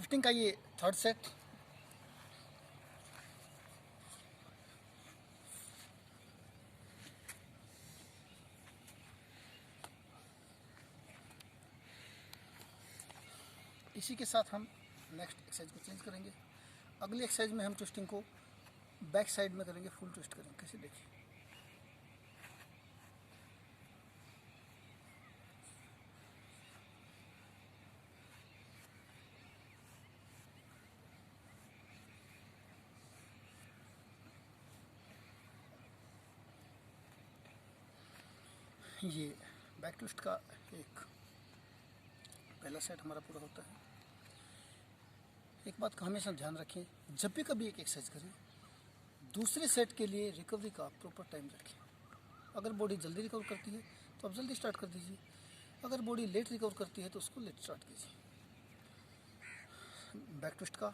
Twisting का ये third set. इसी के साथ हम नेक्स्ट एक्सरसाइज को चेंज करेंगे। अगली एक्सरसाइज में हम ट्विस्टिंग को बैक साइड में करेंगे, फुल ट्विस्ट करेंगे। कैसे देखिए, ये बैक ट्विस्ट का एक पहला सेट हमारा पूरा होता है। एक बात का हमेशा ध्यान रखें, जब भी कभी एक एक्सरसाइज करें, दूसरे सेट के लिए रिकवरी का प्रॉपर टाइम रखें। अगर बॉडी जल्दी रिकवर करती है तो आप जल्दी स्टार्ट कर दीजिए, अगर बॉडी लेट रिकवर करती है तो उसको लेट स्टार्ट कीजिए। बैक ट्विस्ट का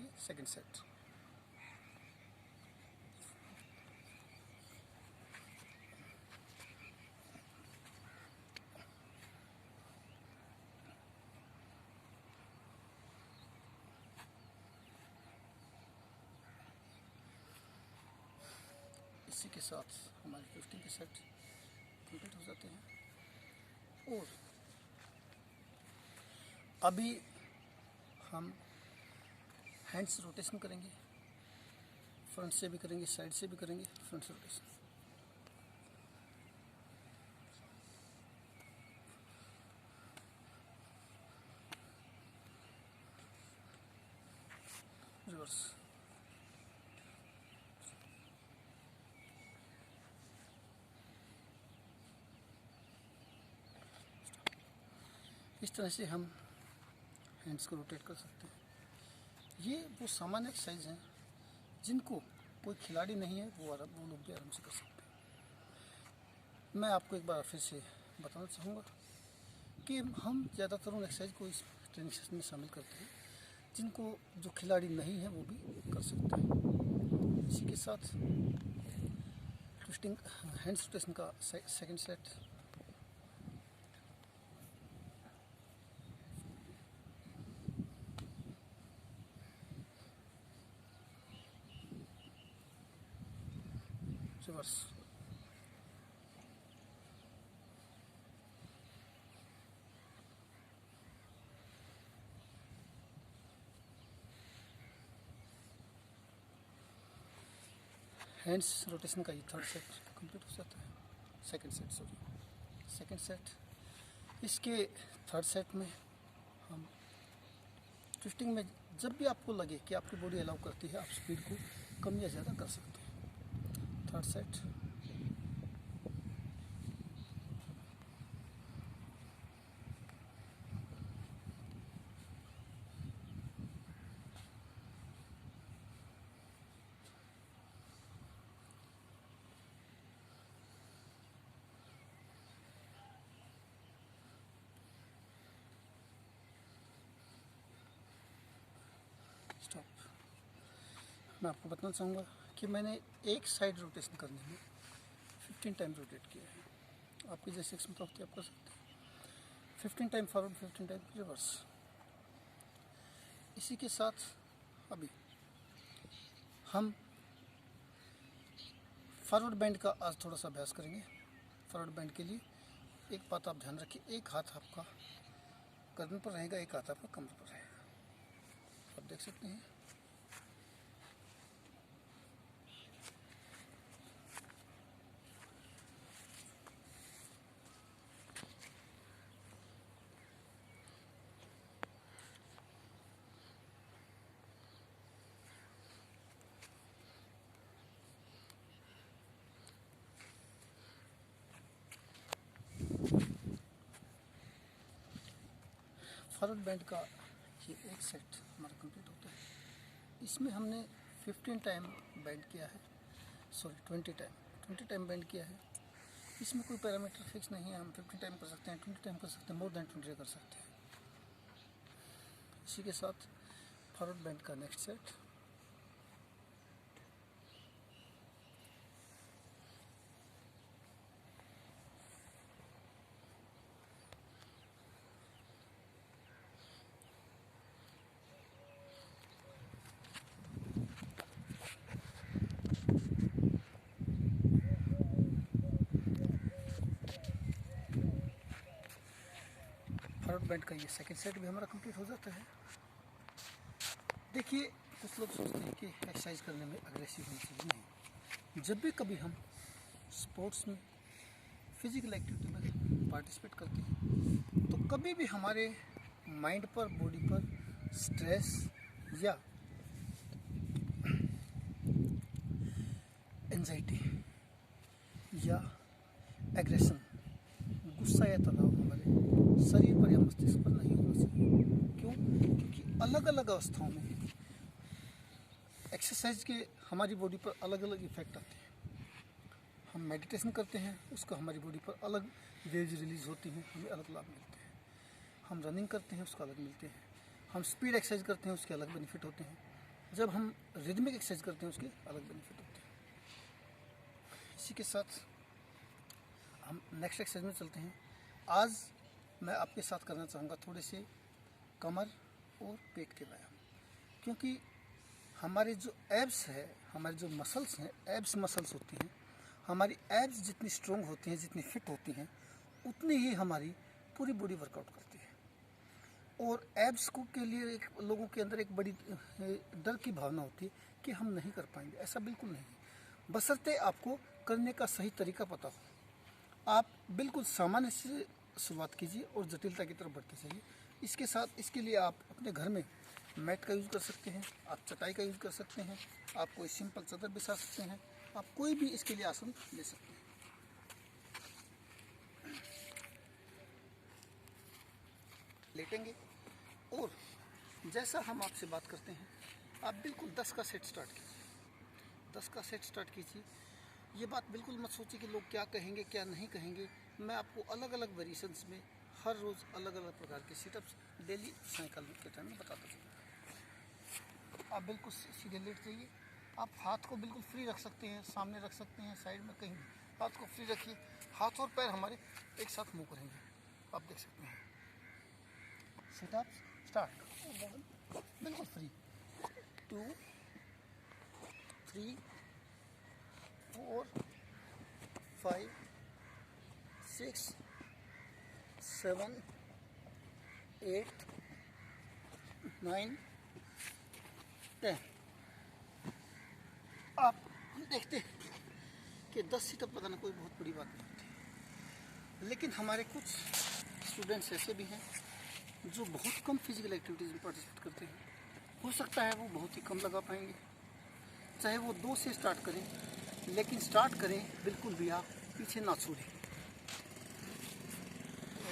ये सेकंड सेट। इसी के साथ हमारे ट्विस्टिंग के सेट कंप्लीट हो जाते हैं। और अभी हम हैंड्स रोटेशन करेंगे, फ्रंट से भी करेंगे, साइड से भी करेंगे। फ्रंट से रोटेशन, रिवर्स, इस तरह से हम हैंड्स को रोटेट कर सकते हैं। ये वो सामान्य एक्सरसाइज हैं जिनको कोई खिलाड़ी नहीं है वो लोग भी आराम से कर सकते हैं। मैं आपको एक बार फिर से बताना चाहूँगा कि हम ज़्यादातर उन एक्सरसाइज को इस ट्रेनिंग सेशन में शामिल करते हैं जिनको जो खिलाड़ी नहीं है वो भी कर सकते हैं। इसी के साथ ट्विस्टिंग हैंड्स रोटेशन का second set. Reverse, hands rotation का ये थर्ड सेट कंप्लीट हो जाता है। Second set. इसके थर्ड सेट में हम ट्विस्टिंग में जब भी आपको लगे कि आपकी बॉडी अलाउ करती है, आप स्पीड को कम या ज़्यादा कर सकते हैं। Third set, stop. मैं आपको बताना चाहूँगा कि मैंने एक साइड रोटेशन करने में 15 टाइम रोटेट किया है। आपकी जैसे क्षमता होती है आप कर सकते हैं। 15 टाइम फॉरवर्ड, 15 टाइम रिवर्स। इसी के साथ अभी हम फॉरवर्ड बेंड का आज थोड़ा सा अभ्यास करेंगे। फॉरवर्ड बेंड के लिए एक बात आप ध्यान रखिए, एक हाथ आपका गर्दन पर रहेगा, एक हाथ आपका कमर पर रहेगा। आप देख सकते हैं। फॉरवर्ड बेंड का ये एक सेट हमारा कंप्लीट होता है। इसमें हमने 15 टाइम बेंड किया है, सॉरी 20 टाइम बेंड किया है। इसमें कोई पैरामीटर फिक्स नहीं है, हम 15 टाइम कर सकते हैं, 20 टाइम कर सकते हैं, मोर देन 20 कर सकते हैं। इसी के साथ फॉरवर्ड बेंड का नेक्स्ट सेट। बैंड का ये सेकंड सेट भी हमारा कंप्लीट हो जाता है। देखिए, कुछ लोग सोचते हैं कि एक्सरसाइज करने में अग्रेसिव होनी चाहिए। नहीं, जब भी कभी हम स्पोर्ट्स में फिजिकल एक्टिविटी में पार्टिसिपेट करते हैं तो कभी भी हमारे माइंड पर, बॉडी पर स्ट्रेस या एंजाइटी या एग्रेशन, गुस्सा या तनाव हमारे शरीर पर या मस्तिष्क पर नहीं होना चाहिए। क्यों? क्योंकि अलग अलग अवस्थाओं में एक्सरसाइज के हमारी बॉडी पर अलग अलग इफेक्ट आते हैं। हम मेडिटेशन करते हैं, उसका हमारी बॉडी पर अलग वेव्स रिलीज होती हैं, हमें अलग लाभ मिलते हैं। हम रनिंग करते हैं, उसका अलग मिलते हैं। हम स्पीड एक्सरसाइज करते हैं, उसके अलग बेनिफिट होते हैं। जब हम रिदमिक एक्सरसाइज करते हैं, उसके अलग बेनिफिट होते हैं। इसी के साथ हम नेक्स्ट एक्सरसाइज में चलते हैं। आज मैं आपके साथ करना चाहूँगा थोड़े से कमर और पेट के व्यायाम, क्योंकि हमारे जो एब्स है, हमारे जो मसल्स हैं, एब्स मसल्स होती हैं, हमारी एब्स जितनी स्ट्रॉन्ग होती हैं, जितनी फिट होती हैं, उतनी ही हमारी पूरी बॉडी वर्कआउट करती है। और एब्स को के लिए लोगों के अंदर एक बड़ी डर की भावना होती है कि हम नहीं कर पाएंगे। ऐसा बिल्कुल नहीं है, बशर्ते आपको करने का सही तरीका पता हो। आप बिल्कुल सामान्य से शुरुआत कीजिए और जटिलता की तरफ बढ़ते जाइए। इसके लिए आप अपने घर में मैट का यूज़ कर सकते हैं, आप चटाई का यूज़ कर सकते हैं, आप कोई सिंपल चादर बिछा सकते हैं, आप कोई भी इसके लिए आसन ले सकते हैं। लेटेंगे और जैसा हम आपसे बात करते हैं, आप बिल्कुल 10 का सेट स्टार्ट कीजिए। 10 का सेट स्टार्ट कीजिए। ये बात बिल्कुल मत सोचिए कि लोग क्या कहेंगे, क्या नहीं कहेंगे। मैं आपको अलग अलग वेरिएशंस में हर रोज़ अलग अलग प्रकार के सिटअप्स डेली साइकिल के टाइम में बताता चलूँगा। आप बिल्कुल सीधे लेट जाइए। आप हाथ को बिल्कुल फ्री रख सकते हैं, सामने रख सकते हैं, साइड में कहीं भी हाथ को फ्री रखिए। हाथ और पैर हमारे एक साथ मूव करेंगे, आप देख सकते हैं। Sit-ups start. बिल्कुल फ्री। 2 3 4 5 6 7 8 9 10। आप देखते हैं कि 10 सिटअप लगाना कोई बहुत बड़ी बात नहीं होती, लेकिन हमारे कुछ स्टूडेंट्स ऐसे भी हैं जो बहुत कम फिजिकल एक्टिविटीज़ में पार्टिसिपेट करते हैं। हो सकता है वो बहुत ही कम लगा पाएंगे। चाहे वो 2 से स्टार्ट करें, लेकिन स्टार्ट करें, बिल्कुल भी आप पीछे ना छोड़ें।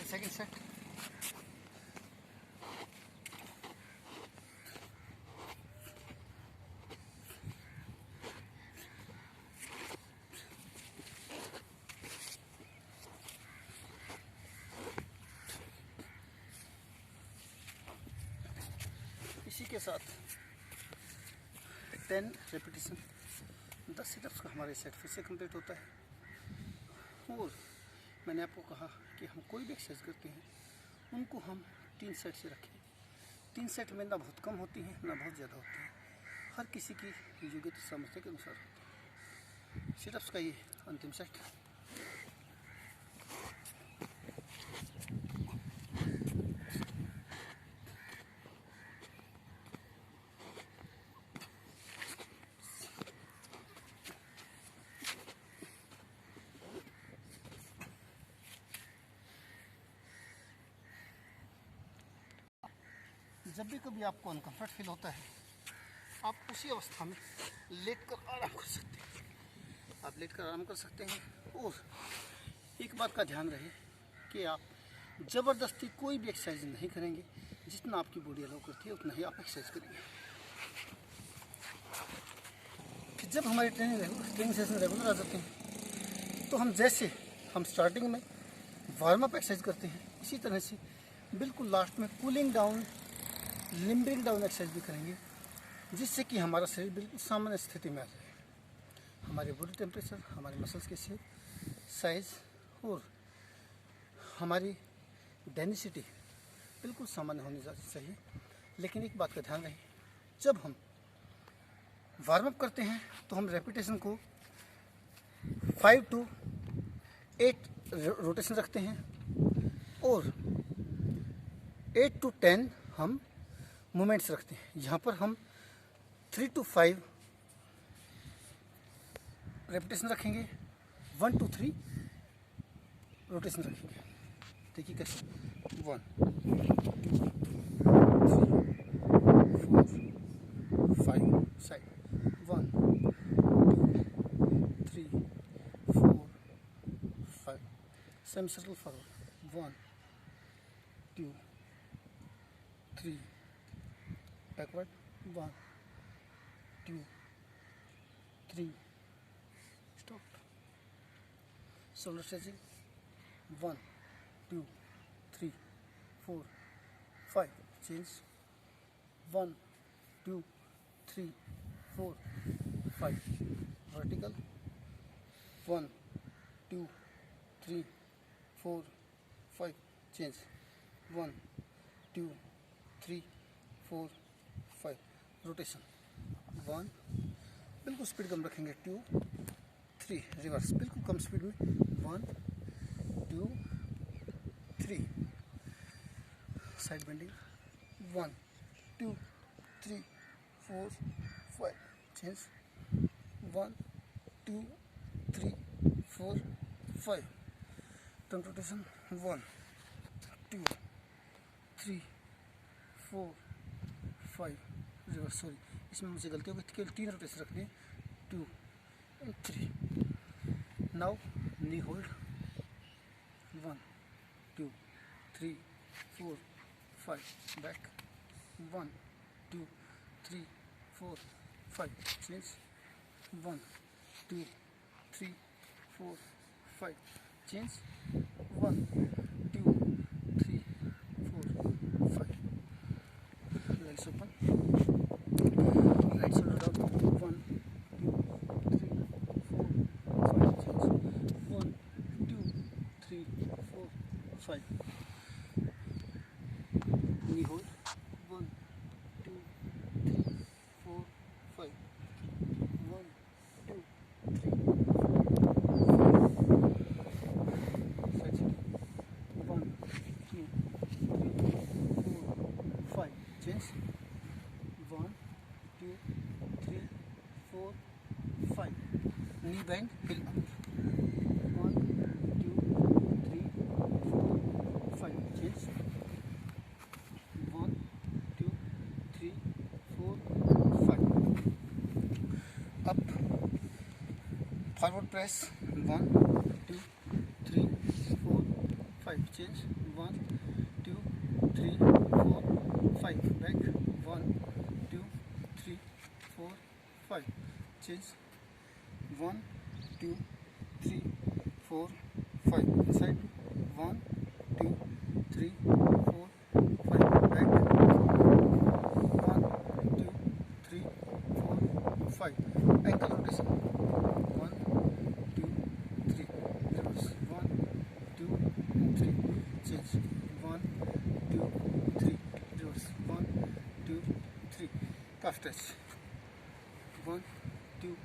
Second set. इसी के साथ 10 रेपिटेशन, 10 सिटअप्स का हमारे सेट फिर से कंप्लीट होता है। और मैंने आपको कहा कि हम कोई भी एक्सरसाइज करते हैं उनको हम 3 सेट से रखें। 3 सेट में ना बहुत कम होती हैं, ना बहुत ज़्यादा होती हैं। हर किसी की योग्यता सामर्थ्य के अनुसार होती है। सिटअप्स का ये अंतिम सेट। जब भी कभी आपको अनकम्फर्ट फील होता है, आप उसी अवस्था में लेटकर आराम कर सकते हैं। आप लेटकर आराम कर सकते हैं। और एक बात का ध्यान रहे कि आप ज़बरदस्ती कोई भी एक्सरसाइज नहीं करेंगे। जितना आपकी बॉडी अलाउ करती है उतना ही आप एक्सरसाइज करेंगे। फिर जब हमारे ट्रेनिंग सेशन रेगुलर आ जाते हैं तो हम स्टार्टिंग में वार्म अप एक्सरसाइज करते हैं, इसी तरह से बिल्कुल लास्ट में कूलिंग डाउन, लिम्बिंग डाउन एक्सरसाइज भी करेंगे, जिससे कि हमारा शरीर बिल्कुल सामान्य स्थिति में आ जाए। हमारे बॉडी टेम्परेचर, हमारे मसल्स के शेप, साइज और हमारी डेंसिटी बिल्कुल सामान्य होनी चाहिए। लेकिन एक बात का ध्यान रहे, जब हम वार्म अप करते हैं तो हम रेपिटेशन को 5 to 8 रोटेशन रखते हैं और 8 to 10 हम मूवमेंट्स रखते हैं। यहाँ पर हम 3 to 5 रेपिटेशन रखेंगे, 1 to 3 रोटेशन रखेंगे। देखिए कैसे, 1 2 3 4 5 side, 1 2 3 4 5 semi circle forward, 1 2 3 backward, 1 2 3 stop. Shoulder stretching, 1 2 3 4 5 change, 1 2 3 4 5 vertical, 1 2 3 4 5 change, 1 2 3 4 5 rotation, 1 बिल्कुल स्पीड कम रखेंगे, 2 3 रिवर्स बिल्कुल कम स्पीड में, 1 2 3 side bending, 1 2 3 4 5 change, 1 2 3 4 5 turn rotation, 1 2 3 4 5 reverse, sorry इसमें मुझे गलती हो गई, केवल 3 रोटेशन रखनी है, 2 and 3. Now knee hold, 1 2 3 4 5 back, 1 2 3 4 5 change, 1 2 3 4 5 change, 1 2 3 4 5 legs open, right shoulder down, 1 2 3 4 5 change, 1 2 3 4 5 knee hold, 1 2 3 4 5 1 2 3 side sitting, 1 2 3 4 5 change, 1 2 3 4 5 knee bend, heel up, 1 2 3 4 5 change, 1 2 3 4 5 up, forward press, 1 2 3 4 5 change, 1 2 3 4 5 back, 1 2 3 4 5 change, 1 2 3 4 5 inside, 1 2 3 4 5 back, 1 2 3 4 5 ankle rotation, 1 2 3 reverse, 1 2 and 3 change, 1 2 3 reverse, 1 2 3 calf stretch, 1 2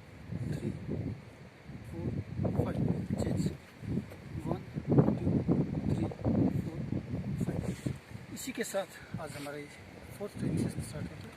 3 4 5 change, 1 2 3 4 5। इसी के साथ आज हमारे 4th training session start होता है।